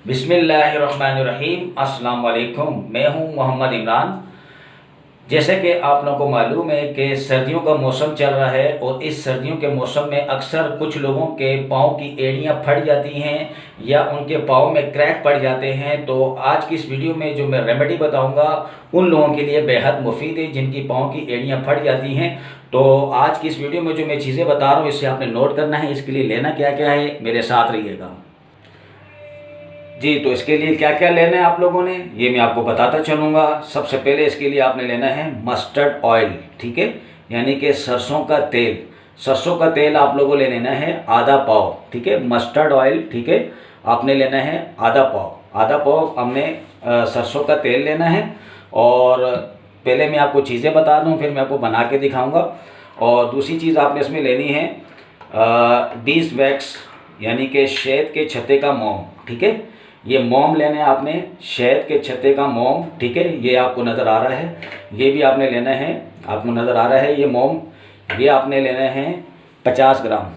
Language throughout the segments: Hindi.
बिस्मिल्लाहिर्रहमानिर्रहीम। अस्सलाम वालेकुम। मैं हूं मोहम्मद इमरान। जैसे कि आप लोगों को मालूम है कि सर्दियों का मौसम चल रहा है और इस सर्दियों के मौसम में अक्सर कुछ लोगों के पाँव की एड़ियां फट जाती हैं या उनके पाँव में क्रैक पड़ जाते हैं। तो आज की इस वीडियो में जो मैं रेमेडी बताऊंगा उन लोगों के लिए बेहद मुफीद है जिनकी पाँव की एड़ियां फट जाती हैं। तो आज की इस वीडियो में जो मैं चीज़ें बता रहा हूँ इससे आपने नोट करना है। इसके लिए लेना क्या क्या है, मेरे साथ रहिएगा जी। तो इसके लिए क्या क्या लेना है आप लोगों ने ये मैं आपको बताता चलूँगा। सबसे पहले इसके लिए आपने लेना है मस्टर्ड ऑयल, ठीक है, यानी कि सरसों का तेल। सरसों का तेल आप लोगों को ले लेना है आधा पाव, ठीक है। मस्टर्ड ऑयल, ठीक है, आपने लेना है आधा पाव। आधा पाव हमने सरसों का तेल लेना है। और पहले मैं आपको चीज़ें बता दूँ फिर मैं आपको बना के दिखाऊँगा। और दूसरी चीज़ आपने इसमें लेनी है बीज वैक्स, यानी कि शहद के छत्ते का मोम, ठीक है। ये मोम लेना है आपने, शहद के छत्ते का मोम, ठीक है। ये आपको नज़र आ रहा है, ये भी आपने लेना है, आपको नज़र आ रहा है ये मोम। ये आपने लेना है 50 ग्राम।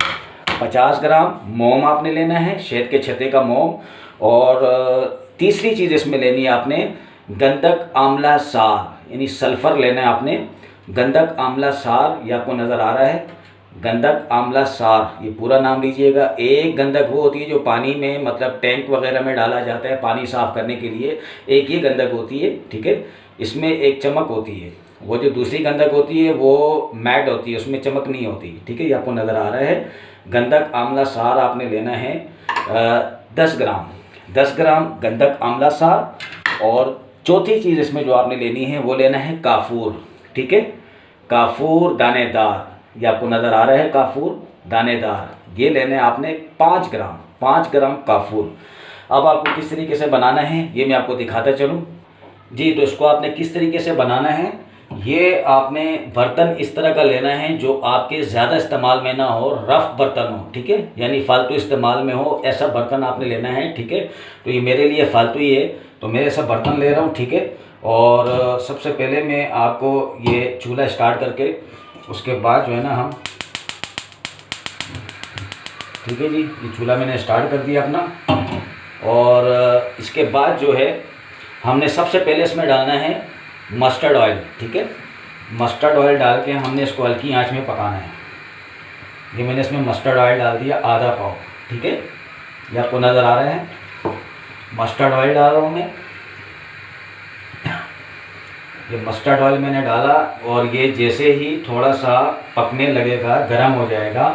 50 ग्राम मोम आपने लेना है, शहद के छत्ते का मोम। और तीसरी चीज़ इसमें लेनी है आपने गंधक आंवला सार, यानी सल्फ़र लेना है आपने। गंधक आंवला सार ये आपको नज़र आ रहा है, गंधक आंवला सार, ये पूरा नाम लीजिएगा। एक गंधक वो होती है जो पानी में मतलब टैंक वगैरह में डाला जाता है पानी साफ़ करने के लिए, एक ये गंधक होती है, ठीक है। इसमें एक चमक होती है, वो जो दूसरी गंधक होती है वो मैट होती है, उसमें चमक नहीं होती, ठीक है। ये आपको नज़र आ रहा है। गंधक आंवला सार आपने लेना है 10 ग्राम। 10 ग्राम गंधक आंवला सार। और चौथी चीज़ इसमें जो आपने लेनी है वो लेना है काफूर, ठीक है। काफूर दानेदार, ये आपको नज़र आ रहा है काफूर दानेदार, ये लेने आपने 5 ग्राम। 5 ग्राम काफूर। अब आपको किस तरीके से बनाना है ये मैं आपको दिखाता चलूँ जी। तो इसको आपने किस तरीके से बनाना है, ये आपने बर्तन इस तरह का लेना है जो आपके ज़्यादा इस्तेमाल में ना हो, रफ़ बर्तन हो, ठीक है, यानी फालतू इस्तेमाल में हो ऐसा बर्तन आपने लेना है, ठीक है। तो ये मेरे लिए फालतू ही है तो मैं ऐसा बर्तन ले रहा हूँ, ठीक है। और सबसे पहले मैं आपको ये चूल्हा स्टार्ट करके उसके बाद जो है ना हम, ठीक है जी, ये चूल्हा मैंने स्टार्ट कर दिया अपना। और इसके बाद जो है हमने सबसे पहले इसमें डालना है मस्टर्ड ऑयल, ठीक है। मस्टर्ड ऑयल डाल के हमने इसको हल्की आंच में पकाना है। ये मैंने इसमें मस्टर्ड ऑयल डाल दिया आधा पाव, ठीक है। ये आपको नज़र आ रहा है मस्टर्ड ऑयल डाल रहा हूँ मैं। ये मस्टर्ड ऑयल मैंने डाला और ये जैसे ही थोड़ा सा पकने लगेगा, गर्म हो जाएगा,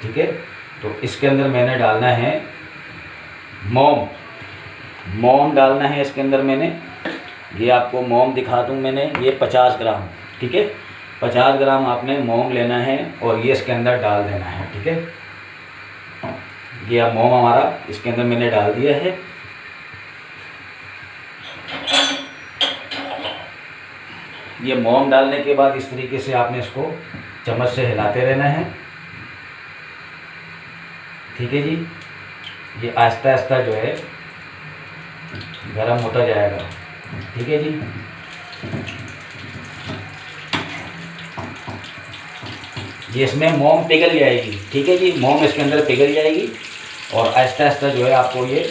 ठीक है। तो इसके अंदर मैंने डालना है मोम। मोम डालना है इसके अंदर मैंने, ये आपको मोम दिखा दूँ मैंने, ये 50 ग्राम, ठीक है। 50 ग्राम आपने मोम लेना है और ये इसके अंदर डाल देना है, ठीक है। ये अब मोम हमारा इसके अंदर मैंने डाल दिया है। ये मोम डालने के बाद इस तरीके से आपने इसको चम्मच से हिलाते रहना है, ठीक है जी। ये आहिस्ता आहिस्ता जो है गरम होता जाएगा, ठीक है जी। ये इसमें मोम पिघल जाएगी, ठीक है जी, मोम इसके अंदर पिघल जाएगी। और आहिस्ता आहिस्ता जो है आपको ये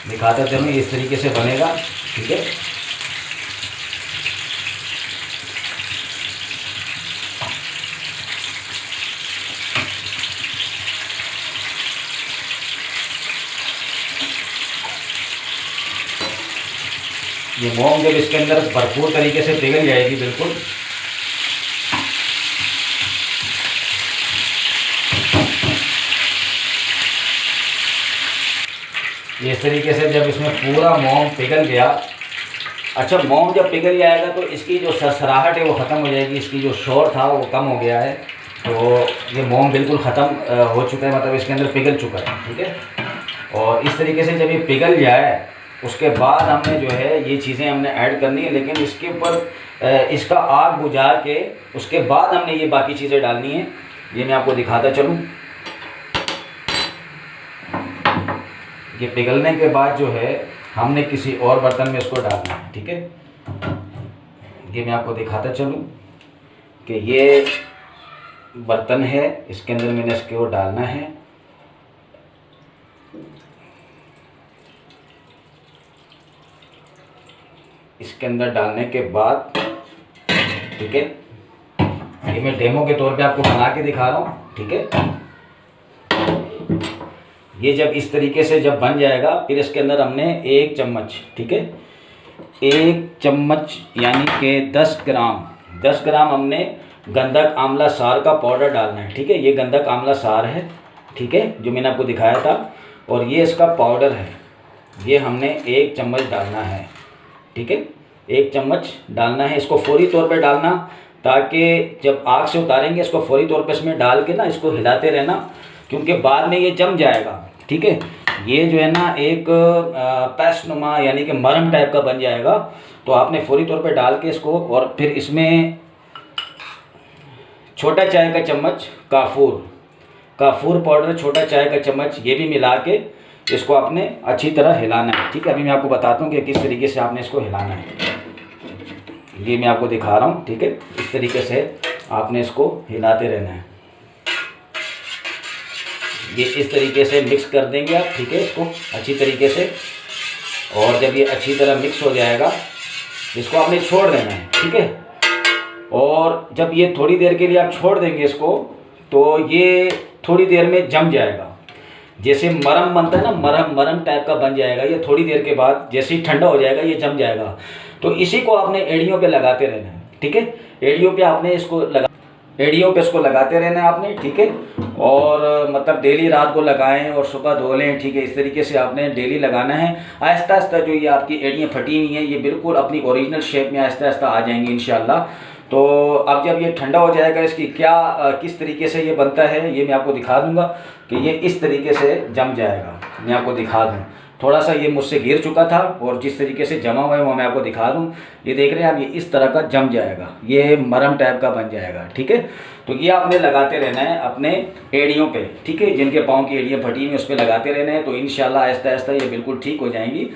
दिखाते चलूँ इस तरीके से बनेगा, ठीक है। ये मोम जब इसके अंदर भरपूर तरीके से पिघल जाएगी बिल्कुल, इस तरीके से जब इसमें पूरा मोम पिघल गया, अच्छा मोम जब पिघल जाएगा तो इसकी जो सरसराहट है वो ख़त्म हो जाएगी, इसकी जो शोर था वो कम हो गया है। तो ये मोम बिल्कुल ख़त्म हो चुका है, मतलब इसके अंदर पिघल चुका है, ठीक है। और इस तरीके से जब ये पिघल जाए उसके बाद हमने जो है ये चीज़ें हमने ऐड करनी है, लेकिन इसके ऊपर इसका आग बुझा के उसके बाद हमने ये बाकी चीज़ें डालनी है। ये मैं आपको दिखाता चलूँ। ये पिघलने के बाद जो है हमने किसी और बर्तन में इसको डालना है, ठीक है। ये मैं आपको दिखाता चलूँ कि ये बर्तन है, इसके अंदर मैंने इसको डालना है। इसके अंदर डालने के बाद, ठीक है, ये मैं डेमो के तौर पे आपको बना के दिखा रहा हूँ, ठीक है। ये जब इस तरीके से जब बन जाएगा, फिर इसके अंदर हमने 1 चम्मच, ठीक है, 1 चम्मच यानी कि 10 ग्राम हमने गंधक आंवला सार का पाउडर डालना है, ठीक है। ये गंधक आंवला सार है, ठीक है, जो मैंने आपको दिखाया था, और ये इसका पाउडर है। ये हमने 1 चम्मच डालना है, ठीक है, 1 चम्मच डालना है। इसको फौरी तौर पे डालना, ताकि जब आग से उतारेंगे इसको फौरी तौर पे इसमें डाल के ना इसको हिलाते रहना, क्योंकि बाद में ये जम जाएगा, ठीक है। ये जो है ना एक पेस्ट नुमा यानी कि मरम टाइप का बन जाएगा। तो आपने फौरी तौर पे डाल के इसको, और फिर इसमें छोटा चाय का चम्मच काफूर पाउडर, छोटा चाय का चम्मच, ये भी मिला के इसको आपने अच्छी तरह हिलाना है, ठीक है। अभी मैं आपको बताता हूँ कि किस तरीके से आपने इसको हिलाना है। ये मैं आपको दिखा रहा हूँ, ठीक है। इस तरीके से आपने इसको हिलाते रहना है। ये इस तरीके से मिक्स कर देंगे आप, ठीक है, इसको अच्छी तरीके से। और जब ये अच्छी तरह मिक्स हो जाएगा, इसको आपने छोड़ देना है, ठीक है। और जब ये थोड़ी देर के लिए आप छोड़ देंगे इसको, तो ये थोड़ी देर में जम जाएगा। जैसे मरम बनता है ना, मरम टाइप का बन जाएगा। ये थोड़ी देर के बाद जैसे ही ठंडा हो जाएगा ये जम जाएगा। तो इसी को आपने एड़ियों पे लगाते रहना है, ठीक है। एड़ियों पे आपने इसको एड़ियों पे इसको लगाते रहना है आपने, ठीक है। और मतलब डेली रात को लगाएं और सुबह धो लें, ठीक है। इस तरीके से आपने डेली लगाना है। आहिस्ता आहिस्ता जो ये आपकी एड़ियाँ फटी हुई हैं, ये बिल्कुल अपनी ओरिजिनल शेप में आहिस्ता आहिस्ता आ जाएंगी इंशाल्लाह। तो अब जब ये ठंडा हो जाएगा, इसकी किस तरीके से ये बनता है ये मैं आपको दिखा दूंगा कि ये इस तरीके से जम जाएगा। मैं आपको दिखा दूँ, थोड़ा सा ये मुझसे गिर चुका था, और जिस तरीके से जमा हुआ है वो मैं आपको दिखा दूं। ये देख रहे हैं आप, ये इस तरह का जम जाएगा, ये मरम टाइप का बन जाएगा, ठीक है। तो ये आपने लगाते रहना है अपने एड़ियों पे, ठीक है। जिनके पाँव की एड़ियाँ फटी हुई उस पर लगाते रहना है, तो इंशाल्लाह आहिस्ता आहिस्ता ये बिल्कुल ठीक हो जाएंगी।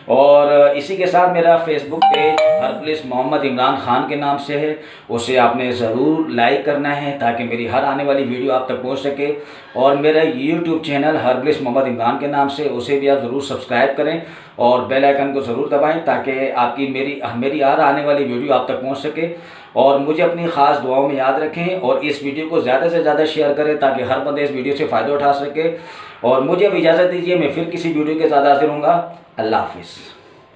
और इसी के साथ मेरा Facebook page herbalist Mohammad Imran Khan के नाम से है, उसे आपने ज़रूर लाइक करना है ताकि मेरी हर आने वाली वीडियो आप तक पहुंच सके। और मेरा YouTube channel herbalist Mohammad Imran के नाम से, उसे भी आप ज़रूर सब्सक्राइब करें और बेल आइकन को ज़रूर दबाएं, ताकि आपकी मेरी हर आने वाली वीडियो आप तक पहुँच सके। और मुझे अपनी ख़ास दुआओं में याद रखें, और इस वीडियो को ज़्यादा से ज़्यादा शेयर करें ताकि हर बंदे इस वीडियो से फ़ायदा उठा सके। और मुझे अब इजाज़त दीजिए, मैं फिर किसी वीडियो के साथ हाजिर होऊंगा। अल्लाह हाफिज़।